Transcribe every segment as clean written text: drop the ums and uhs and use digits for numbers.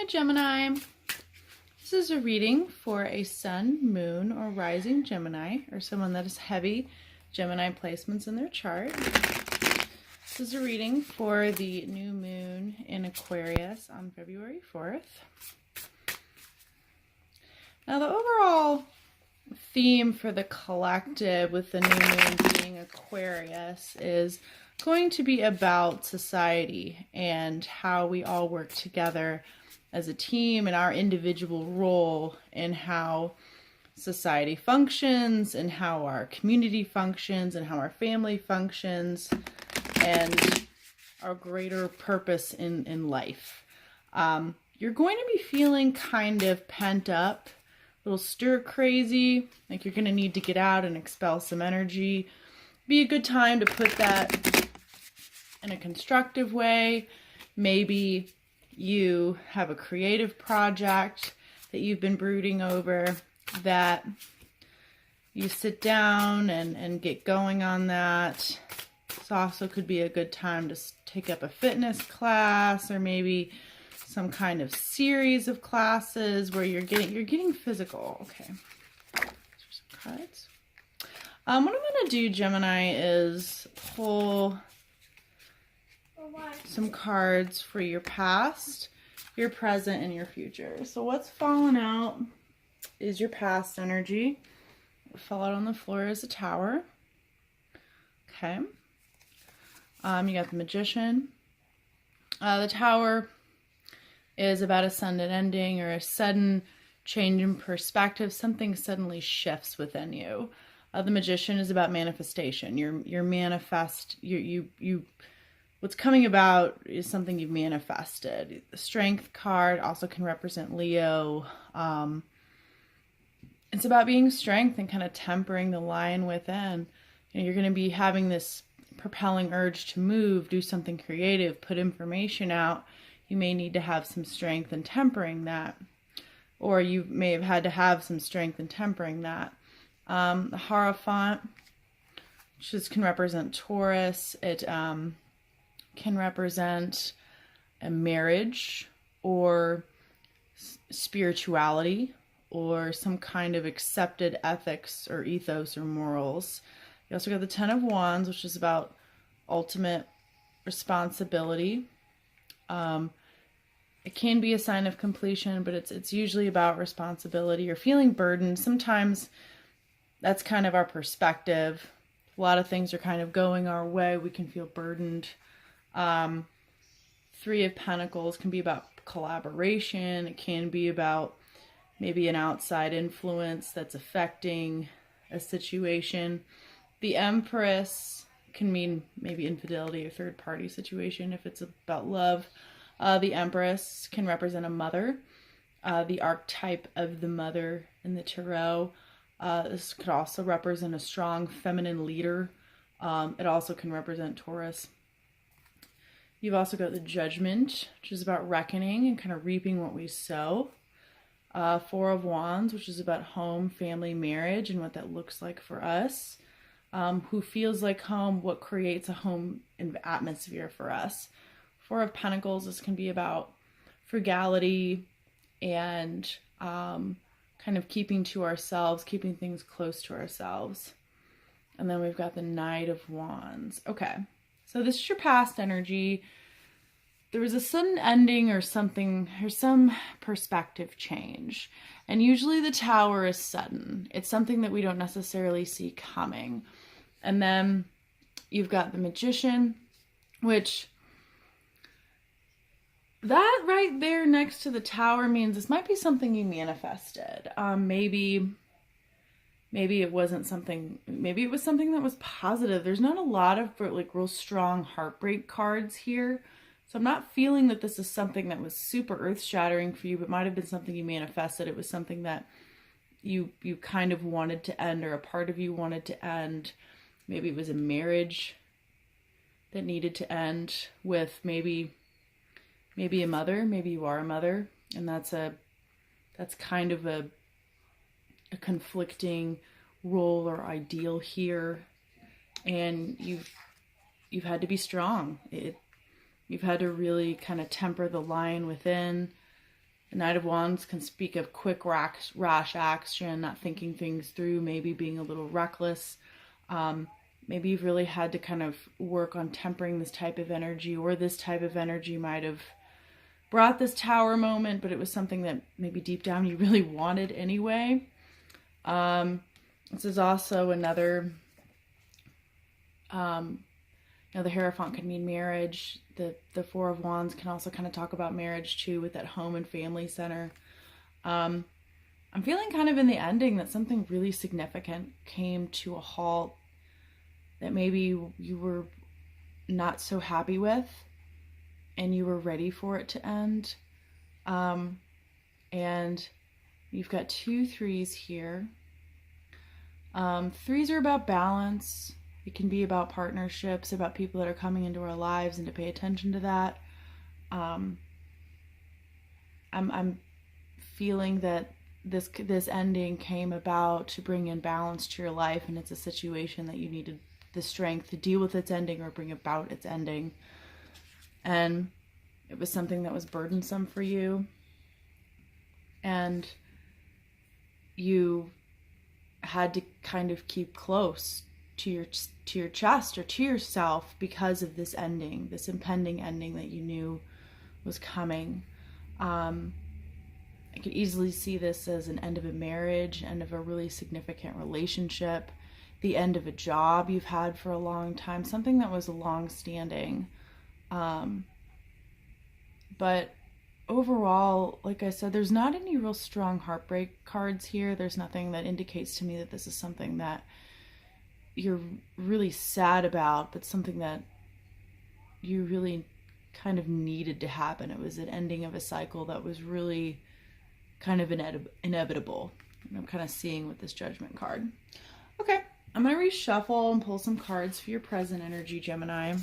Gemini. This is a reading for a sun, moon, or rising Gemini, or someone that has heavy Gemini placements in their chart. This is a reading for the new moon in Aquarius on February 4th. Now, the overall theme for the collective with the new moon being Aquarius is going to be about society and how we all work together as a team and our individual role in how society functions and how our community functions and how our family functions and our greater purpose in life. You're going to be feeling kind of pent up, a little stir crazy, like you're going to need to get out and expel some energy. Be a good time to put that in a constructive way. Maybe you have a creative project that you've been brooding over that you sit down and get going on that. This also could be a good time to take up a fitness class or maybe some kind of series of classes where you're getting physical. Okay, some cards. What I'm gonna do, Gemini, is pull some cards for your past, your present, and your future. So what's fallen out is your past energy. What fell out on the floor is a tower. Okay. You got the Magician. The tower is about a sudden ending or a sudden change in perspective. Something suddenly shifts within you. The Magician is about manifestation. You're manifest. What's coming about is something you've manifested. The Strength card also can represent Leo. It's about being strength and kind of tempering the lion within. You're going to be having this propelling urge to move, do something creative, put information out. You may need to have some strength in tempering that. Or you may have had to have some strength in tempering that. The Hierophant, which can represent Taurus. It can represent a marriage or spirituality or some kind of accepted ethics or ethos or morals. You also got the Ten of Wands, which is about ultimate responsibility. It can be a sign of completion, but it's usually about responsibility or feeling burdened. Sometimes that's kind of our perspective. A lot of things are kind of going our way. We can feel burdened. Three of Pentacles can be about collaboration. It can be about maybe an outside influence that's affecting a situation. The Empress can mean maybe infidelity or third-party situation if it's about love. The Empress can represent a mother, the archetype of the mother in the tarot. This could also represent a strong feminine leader. It also can represent Taurus. You've also got the Judgment, which is about reckoning and kind of reaping what we sow. Four of Wands, which is about home, family, marriage, and what that looks like for us. Who feels like home, what creates a home atmosphere for us. Four of Pentacles, this can be about frugality and kind of keeping to ourselves, keeping things close to ourselves. And then we've got the Knight of Wands. Okay, so this is your past energy. There was a sudden ending or something, or some perspective change. And usually the Tower is sudden. It's something that we don't necessarily see coming. And then you've got the Magician, which that right there next to the Tower means this might be something you manifested. Maybe it wasn't something, maybe it was something that was positive. There's not a lot of like real strong heartbreak cards here. So I'm not feeling that this is something that was super earth-shattering for you, but might have been something you manifested. It was something that you kind of wanted to end, or a part of you wanted to end. Maybe it was a marriage that needed to end with maybe a mother. Maybe you are a mother, and that's kind of a conflicting role or ideal here. And you've had to be strong. You've had to really kind of temper the lion within The Knight of Wands can speak of quick, rash action, not thinking things through, maybe being a little reckless. Maybe you've really had to kind of work on tempering this type of energy, or this type of energy might have brought this Tower moment, but it was something that maybe deep down you really wanted anyway. This is also another, the Hierophant can mean marriage. The Four of Wands can also kind of talk about marriage too, with that home and family center. I'm feeling kind of in the ending that something really significant came to a halt that maybe you were not so happy with, and you were ready for it to end. And you've got 2 3s here. 3s are about balance. It can be about partnerships, about people that are coming into our lives, and to pay attention to that. I'm feeling that this ending came about to bring in balance to your life, and it's a situation that you needed the strength to deal with its ending or bring about its ending. And it was something that was burdensome for you, and you had to kind of keep close to your chest or to yourself because of this ending, this impending ending that you knew was coming. I could easily see this as an end of a marriage, end of a really significant relationship, the end of a job you've had for a long time, something that was long-standing. But overall, like I said, there's not any real strong heartbreak cards here. There's nothing that indicates to me that this is something that you're really sad about, but something that you really kind of needed to happen. It was an ending of a cycle that was really kind of inevitable. And I'm kind of seeing with this Judgment card. Okay, I'm going to reshuffle and pull some cards for your present energy, Gemini.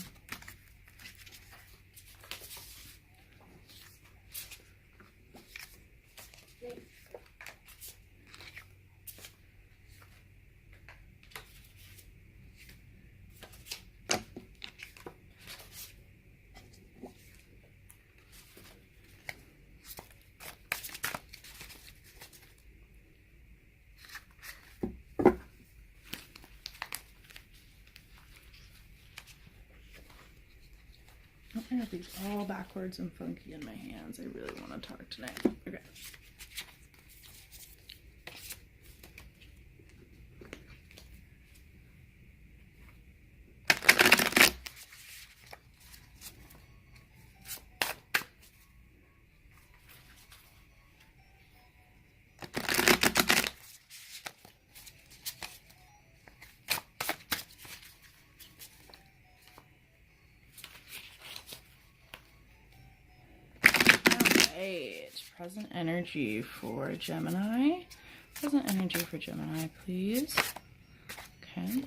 I have these all backwards and funky in my hands. I really want to talk tonight. Okay. Present energy for Gemini. Present energy for Gemini, please. Okay.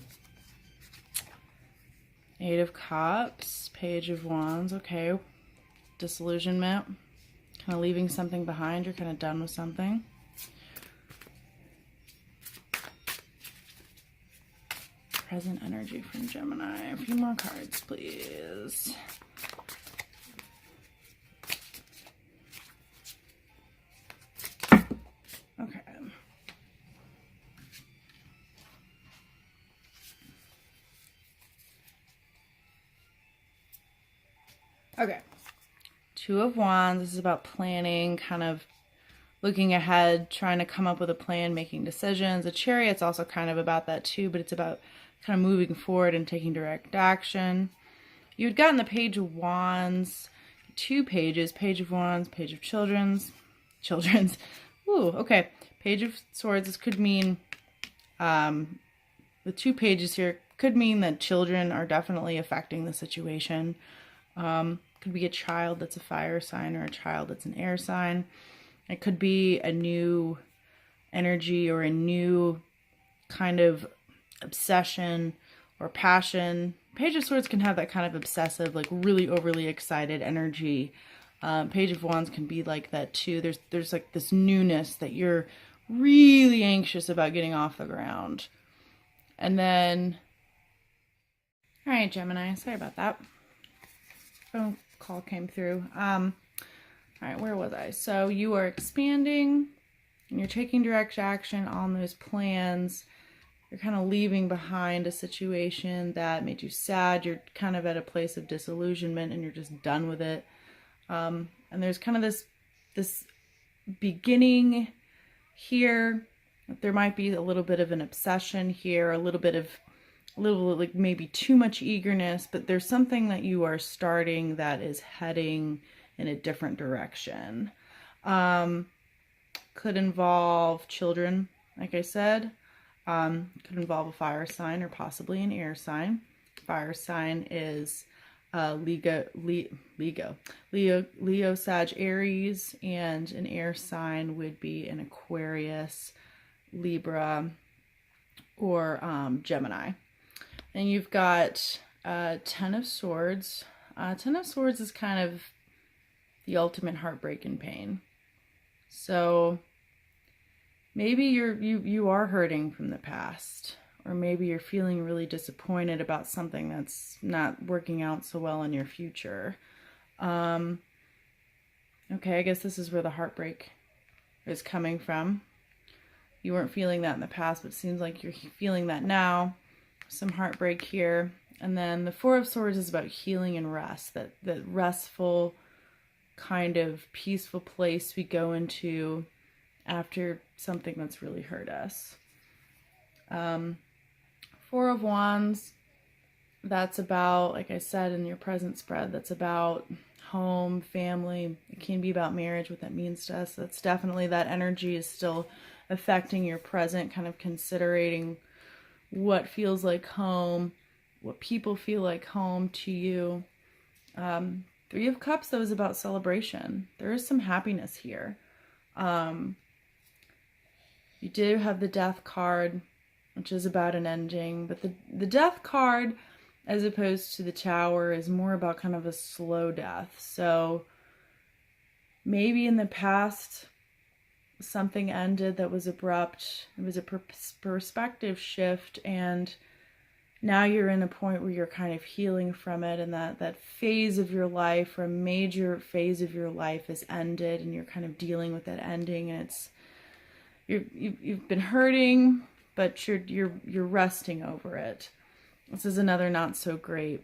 8 of Cups, Page of Wands. Okay. Disillusionment. Kind of leaving something behind. You're kind of done with something. Present energy from Gemini. A few more cards, please. Okay. Okay. 2 of Wands. This is about planning, kind of looking ahead, trying to come up with a plan, making decisions. A Chariot's also kind of about that too, but it's about kind of moving forward and taking direct action. You had gotten the Page of Wands, 2 pages, Page of Wands, Page of Children's. Ooh, okay. Page of Swords, this could mean, the 2 pages here, could mean that children are definitely affecting the situation. Could be a child that's a fire sign or a child that's an air sign. It could be a new energy or a new kind of obsession or passion. Page of Swords can have that kind of obsessive, like really overly excited energy. Page of Wands can be like that too. There's like this newness that you're really anxious about getting off the ground. And then, all right, Gemini, sorry about that. Phone call came through. All right, where was I? So you are expanding and you're taking direct action on those plans. You're kind of leaving behind a situation that made you sad. You're kind of at a place of disillusionment and you're just done with it. And there's kind of this beginning here. There might be a little bit of an obsession here, a little like maybe too much eagerness, but there's something that you are starting that is heading in a different direction. Could involve children, like I said. Could involve a fire sign or possibly an air sign. Fire sign is Leo, Sag, Aries, and an air sign would be an Aquarius, Libra, or Gemini. And you've got Ten of Swords. Ten of Swords is kind of the ultimate heartbreak and pain. So maybe you are hurting from the past, or maybe you're feeling really disappointed about something that's not working out so well in your future. Okay, I guess this is where the heartbreak is coming from. You weren't feeling that in the past, but it seems like you're feeling that now. Some heartbreak here. And then the Four of Swords is about healing and rest, that restful kind of peaceful place we go into after something that's really hurt us. Four of Wands, that's about, like I said, in your present spread, that's about home, family. It can be about marriage, what that means to us. That's definitely, that energy is still affecting your present, kind of considering what feels like home, what people feel like home to you. Three of Cups, though, is about celebration. There is some happiness here. You do have the Death card, which is about an ending, but the Death card, as opposed to the Tower, is more about kind of a slow death. So maybe in the past something ended that was abrupt. It was a perspective shift, and now you're in a point where you're kind of healing from it, and that phase of your life, or a major phase of your life, has ended, and you're kind of dealing with that ending, and you've been hurting, but you're resting over it. This is another not so great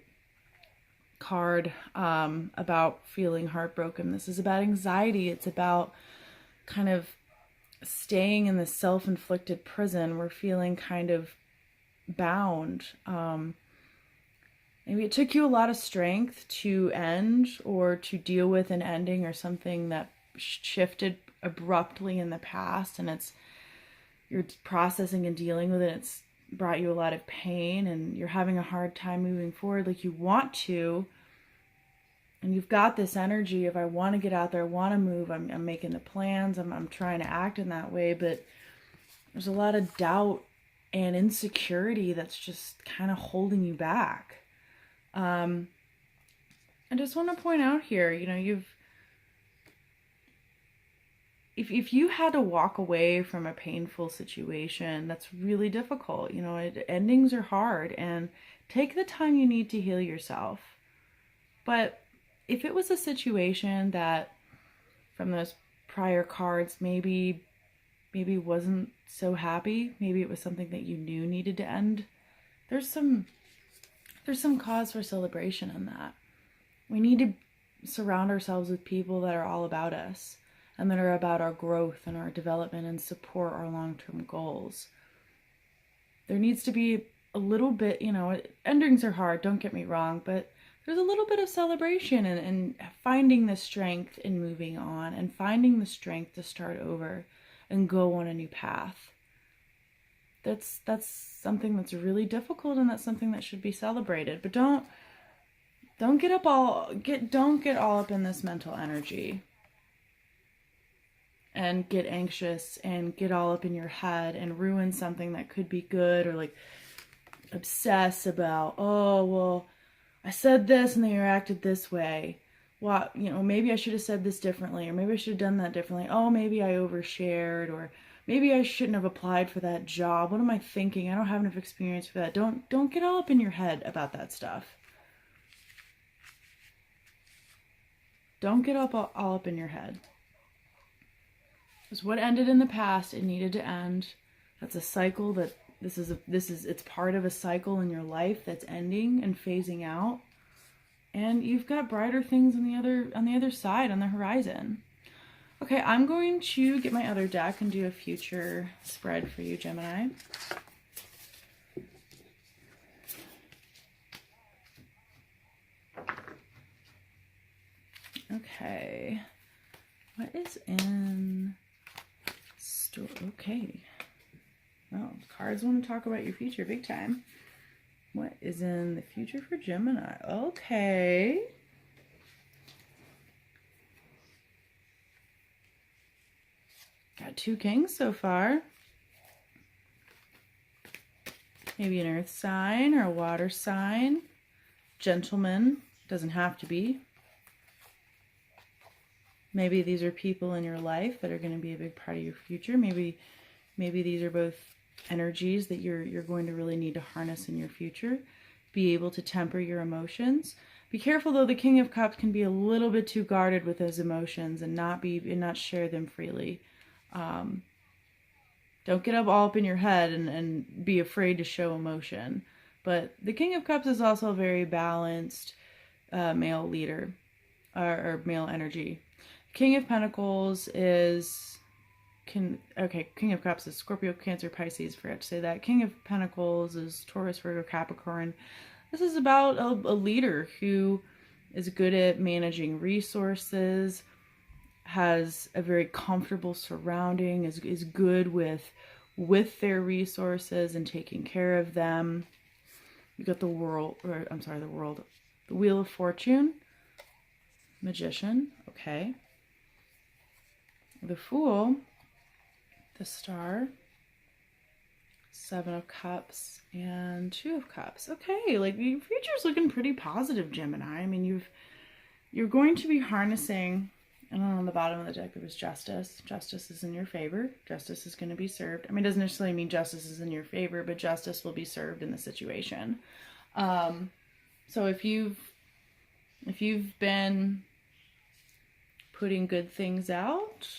card about feeling heartbroken. This is about anxiety. It's about kind of staying in the self-inflicted prison. We're feeling kind of bound. Maybe it took you a lot of strength to end or to deal with an ending or something that shifted abruptly in the past, and you're processing and dealing with it. It's brought you a lot of pain, and you're having a hard time moving forward like you want to. And you've got this energy of, I want to get out there, I want to move, I'm making the plans, I'm trying to act in that way, but there's a lot of doubt and insecurity that's just kind of holding you back. I just want to point out here, if you had to walk away from a painful situation, that's really difficult. Endings are hard, and take the time you need to heal yourself. But if it was a situation that, from those prior cards, maybe wasn't so happy, maybe it was something that you knew needed to end, there's some cause for celebration in that. We need to surround ourselves with people that are all about us, and that are about our growth and our development and support our long-term goals. There needs to be a little bit, endings are hard, don't get me wrong, but there's a little bit of celebration and finding the strength in moving on, and finding the strength to start over and go on a new path. That's something that's really difficult, and that's something that should be celebrated. But don't get all up in this mental energy and get anxious and get all up in your head and ruin something that could be good, or like obsess about, oh, well, I said this and they reacted this way. Well, maybe I should have said this differently, or maybe I should have done that differently. Oh, maybe I overshared, or maybe I shouldn't have applied for that job. What am I thinking? I don't have enough experience for that. Don't get all up in your head about that stuff. don't get all up in your head. Because what ended in the past, it needed to end. That's a cycle that it's part of a cycle in your life that's ending and phasing out. And you've got brighter things on the other side, on the horizon. Okay, I'm going to get my other deck and do a future spread for you, Gemini. Okay, what is in store? Okay, well, cards want to talk about your future big time. What is in the future for Gemini? Okay. Got 2 kings so far. Maybe an earth sign or a water sign. Gentleman, doesn't have to be. Maybe these are people in your life that are going to be a big part of your future. Maybe these are both energies that you're going to really need to harness in your future. Be able to temper your emotions. Be careful though, the King of Cups can be a little bit too guarded with those emotions and not share them freely. Don't get all up in your head and be afraid to show emotion. But the King of Cups is also a very balanced male leader or male energy. King of Pentacles is King of Cups is Scorpio, Cancer, Pisces, forgot to say that. King of Pentacles is Taurus, Virgo, Capricorn. This is about a leader who is good at managing resources, has a very comfortable surrounding, is good with their resources and taking care of them. You got the Wheel of Fortune, Magician, okay. The Fool, the Star, 7 of Cups, and 2 of Cups. Okay, like your future's looking pretty positive, Gemini. I mean, you're going to be harnessing, and on the bottom of the deck there was Justice. Justice is in your favor. Justice is going to be served. I mean, it doesn't necessarily mean justice is in your favor, but justice will be served in the situation. So if you've been putting good things out,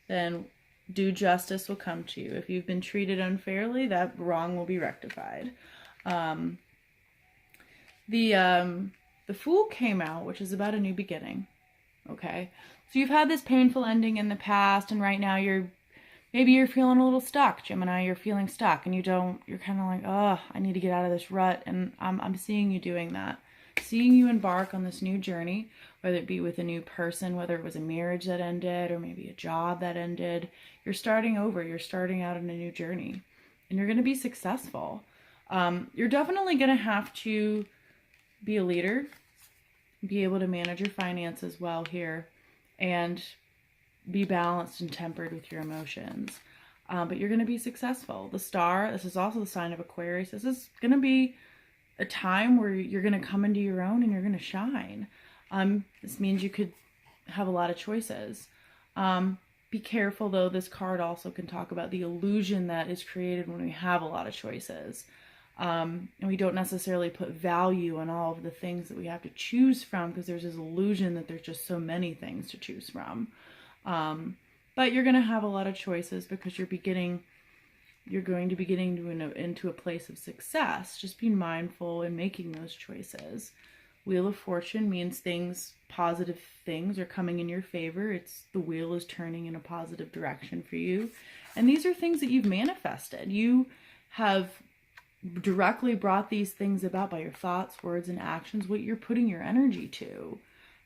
then due justice will come to you. If you've been treated unfairly, that wrong will be rectified. The Fool came out, which is about a new beginning. Okay, so you've had this painful ending in the past, and right now maybe you're feeling a little stuck, Gemini. You're feeling stuck, and you're kind of like, oh, I need to get out of this rut. And I'm seeing you doing that, seeing you embark on this new journey, whether it be with a new person, whether it was a marriage that ended, or maybe a job that ended. You're starting over. You're starting out on a new journey, and you're going to be successful. You're definitely going to have to be a leader, be able to manage your finances well here, and be balanced and tempered with your emotions. But you're going to be successful. The Star, this is also the sign of Aquarius. This is going to be a time where you're going to come into your own and you're going to shine. This means you could have a lot of choices. Be careful though, this card also can talk about the illusion that is created when we have a lot of choices. And we don't necessarily put value on all of the things that we have to choose from, because there's this illusion that there's just so many things to choose from. But you're going to have a lot of choices because you're going to be getting into a place of success. Just be mindful in making those choices. Wheel of Fortune means positive things are coming in your favor. The wheel is turning in a positive direction for you. And these are things that you've manifested. You have directly brought these things about by your thoughts, words, and actions, what you're putting your energy to.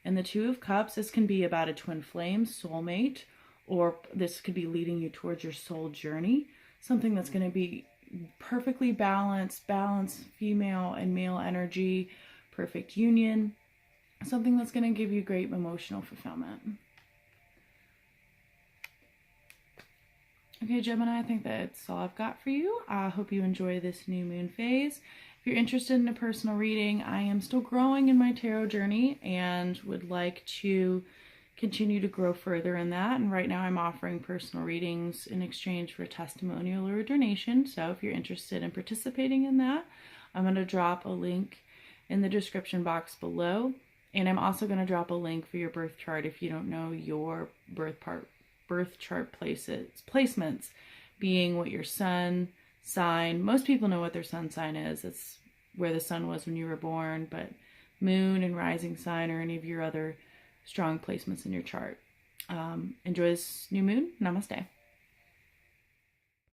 And the 2 of Cups, this can be about a twin flame, soulmate, or this could be leading you towards your soul journey. Something that's going to be perfectly balanced female and male energy, perfect union. Something that's going to give you great emotional fulfillment. Okay, Gemini, I think that's all I've got for you. I hope you enjoy this new moon phase. If you're interested in a personal reading, I am still growing in my tarot journey and would like to continue to grow further in that. And right now I'm offering personal readings in exchange for a testimonial or a donation. So if you're interested in participating in that, I'm going to drop a link in the description box below. And I'm also going to drop a link for your birth chart if you don't know your birth chart placements, being what your sun sign. Most people know what their sun sign is. It's where the sun was when you were born, but moon and rising sign or any of your other strong placements in your chart. Enjoy this new moon. Namaste.